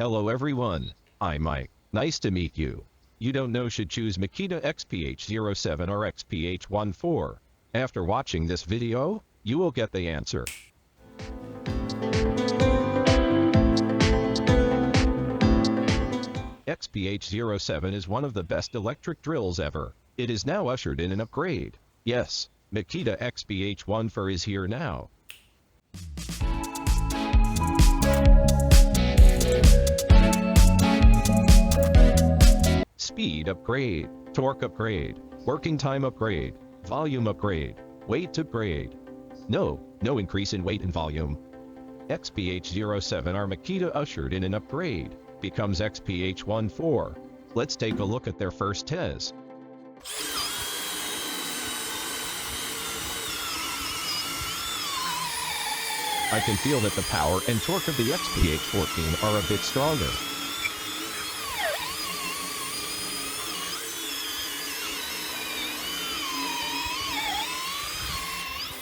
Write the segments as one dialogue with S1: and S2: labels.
S1: Hello everyone, I'm Mike. Nice to meet you. You don't know should choose MAKITA XPH07 or XPH14. After watching this video, you will get the answer. XPH07 is one of the best electric drills ever. It is now ushered in an upgrade. Yes, MAKITA XPH14 is here now. Speed upgrade, torque upgrade, working time upgrade, volume upgrade, weight upgrade. No increase in weight and volume. XPH07 are MAKITA ushered in an upgrade, becomes XPH14. Let's take a look at their first test. I can feel that the power and torque of the XPH14 are a bit stronger.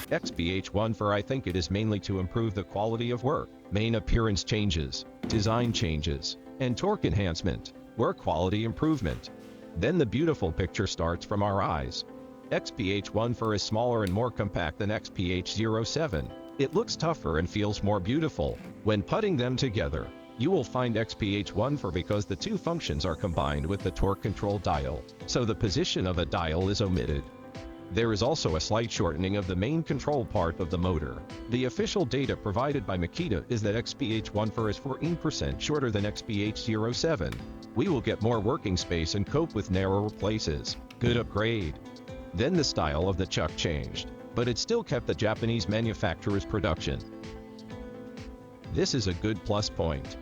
S1: XPH14, I think it is mainly to improve the quality of work, main appearance changes, design changes, and torque enhancement, work quality improvement. Then the beautiful picture starts from our eyes. XPH14 is smaller and more compact than XPH07. It looks tougher and feels more beautiful. When putting them together, you will find XPH14 because the two functions are combined with the torque control dial, so the position of a dial is omitted. There is also a slight shortening of the main control part of the motor. The official data provided by MAKITA is that XPH14 is 14% shorter than XPH07. We will get more working space and cope with narrower places. Good upgrade. Then the style of the chuck changed, but it still kept the Japanese manufacturer's production. This is a good plus point,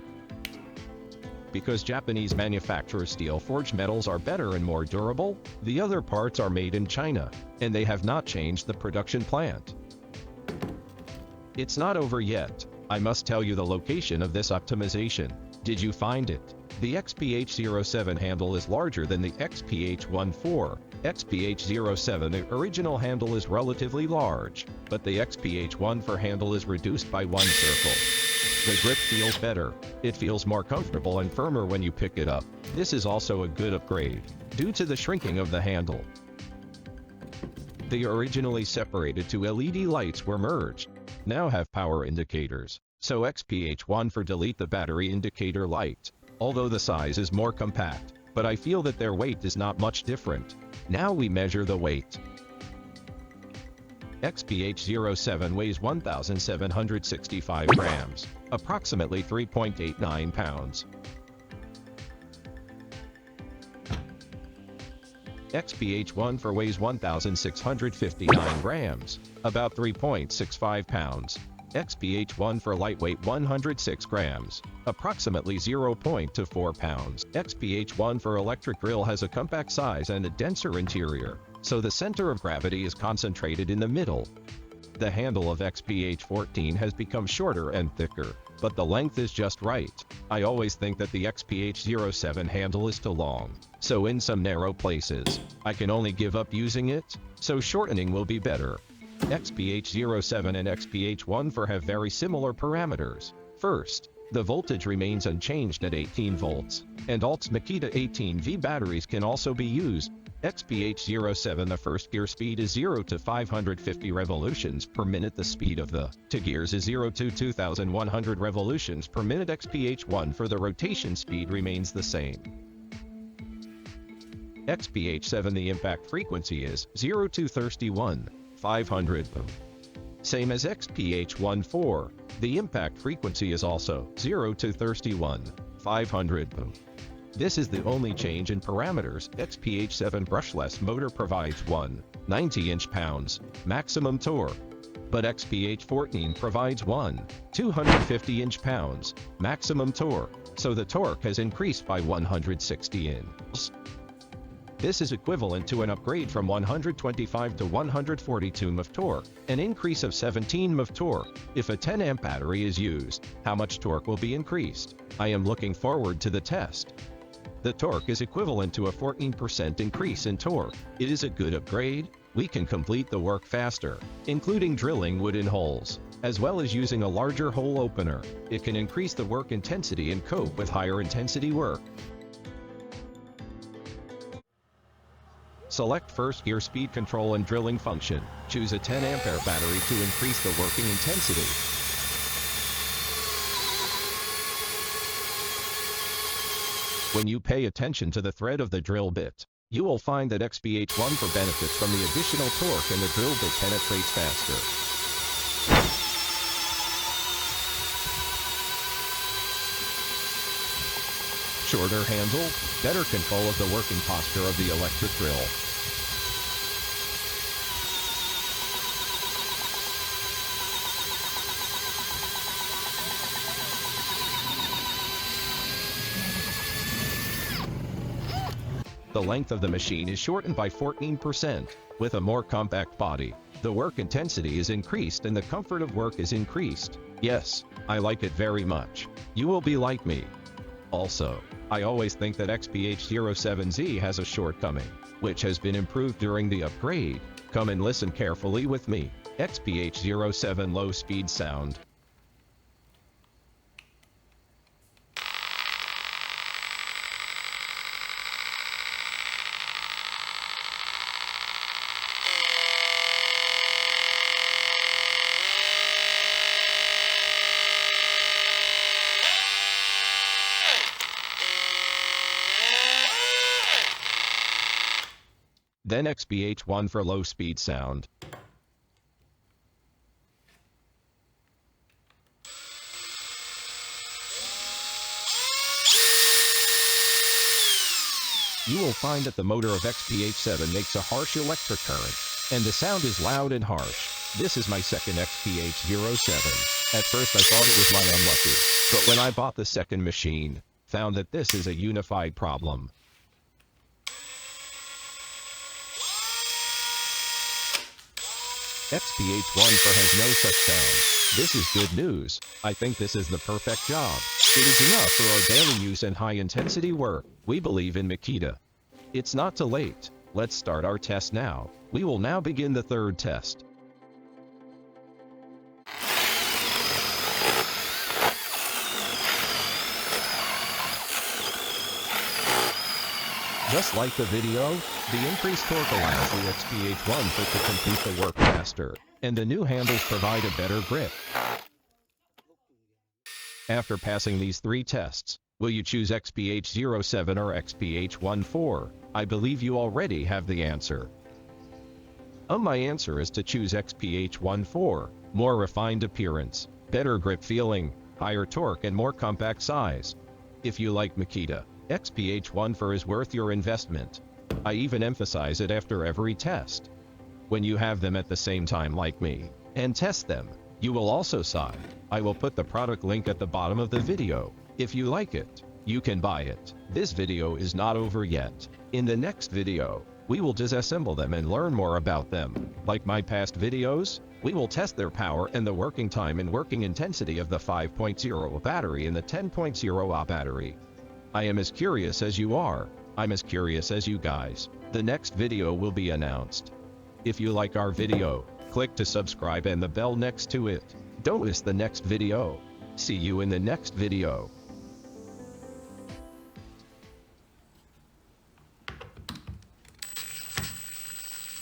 S1: because Japanese manufacturers' steel forged metals are better and more durable. The other parts are made in China, and they have not changed the production plant. It's not over yet. I must tell you the location of this optimization. Did you find it? The XPH07 handle is larger than the XPH14. XPH07, the original handle is relatively large, but the XPH14 handle is reduced by one circle. The grip feels better. It feels more comfortable and firmer when you pick it up. This is also a good upgrade, due to the shrinking of the handle. The originally separated two LED lights were merged, now have power indicators. So XPH14 delete the battery indicator light. Although the size is more compact, but I feel that their weight is not much different. Now we measure the weight. XPH07 weighs 1,765 grams, approximately 3.89 pounds. XPH14 weighs 1,659 grams, about 3.65 pounds. XPH14 lightweight 106 grams, approximately 0.24 pounds. XPH14 electric drill has a compact size and a denser interior, so the center of gravity is concentrated in the middle. The handle of XPH14 has become shorter and thicker, but the length is just right. I always think that the XPH07 handle is too long, so in some narrow places, I can only give up using it, so shortening will be better. XPH07 and XPH14 have very similar parameters. First, the voltage remains unchanged at 18 volts, and Alt's MAKITA 18V batteries can also be used. XPH07 the first gear speed is 0 to 550 revolutions per minute. The speed of the two gears is 0 to 2100 revolutions per minute. XPH14 the rotation speed remains the same. XPH7 the impact frequency is 0 to 31,500. Same as XPH14, the impact frequency is also 0 to 31,500. This is the only change in parameters. XPH7 brushless motor provides 190 pounds maximum torque, but XPH14 provides 250 pounds maximum torque, so the torque has increased by 160 inches. This is equivalent to an upgrade from 125 to 142 of torque, an increase of 17 of torque. If a 10 amp battery is used, how much torque will be increased? I am looking forward to the test. The torque is equivalent to a 14% increase in torque. It is a good upgrade. We can complete the work faster, including drilling wooden holes. as well as using a larger hole opener. It can increase the work intensity and cope with higher intensity work. Select first gear speed control and drilling function. Choose a 10 ampere battery to increase the working intensity. When you pay attention to the thread of the drill bit, you will find that XPH14 benefits from the additional torque and the drill bit penetrates faster. Shorter handle, better control of the working posture of the electric drill. The length of the machine is shortened by 14%. With a more compact body, the work intensity is increased and the comfort of work is increased. Yes, I like it very much. You will be like me. Also, I always think that XPH07Z has a shortcoming, which has been improved during the upgrade. Come and listen carefully with me. XPH07 low speed sound. Then XPH1 for low speed sound. You will find that the motor of XPH7 makes a harsh electric current, and the sound is loud and harsh. This is my second XPH07. At first I thought it was my unlucky, but when I bought the second machine, found that this is a unified problem. XPH14 has no such sound. This is good news. I think this is the perfect job. It is enough for our daily use and high-intensity work. We believe in MAKITA. It's not too late. Let's start our test now. We will now begin the third test. Just like the video, the increased torque allows the XPH14 to complete the work faster, and the new handles provide a better grip. After passing these three tests, will you choose XPH07 or XPH14? I believe you already have the answer. My answer is to choose XPH14. More refined appearance, better grip feeling, higher torque and more compact size. If you like MAKITA, XPH14 is worth your investment. I even emphasize it after every test. When you have them at the same time like me, and test them, you will also sigh. I will put the product link at the bottom of the video. If you like it, you can buy it. This video is not over yet. In the next video, we will disassemble them and learn more about them. Like my past videos, we will test their power and the working time and working intensity of the 5.0 battery and the 10.0 battery. I am as curious as you are. I'm as curious as you guys. The next video will be announced. If you like our video, click to subscribe and the bell next to it. Don't miss the next video. See you in the next video.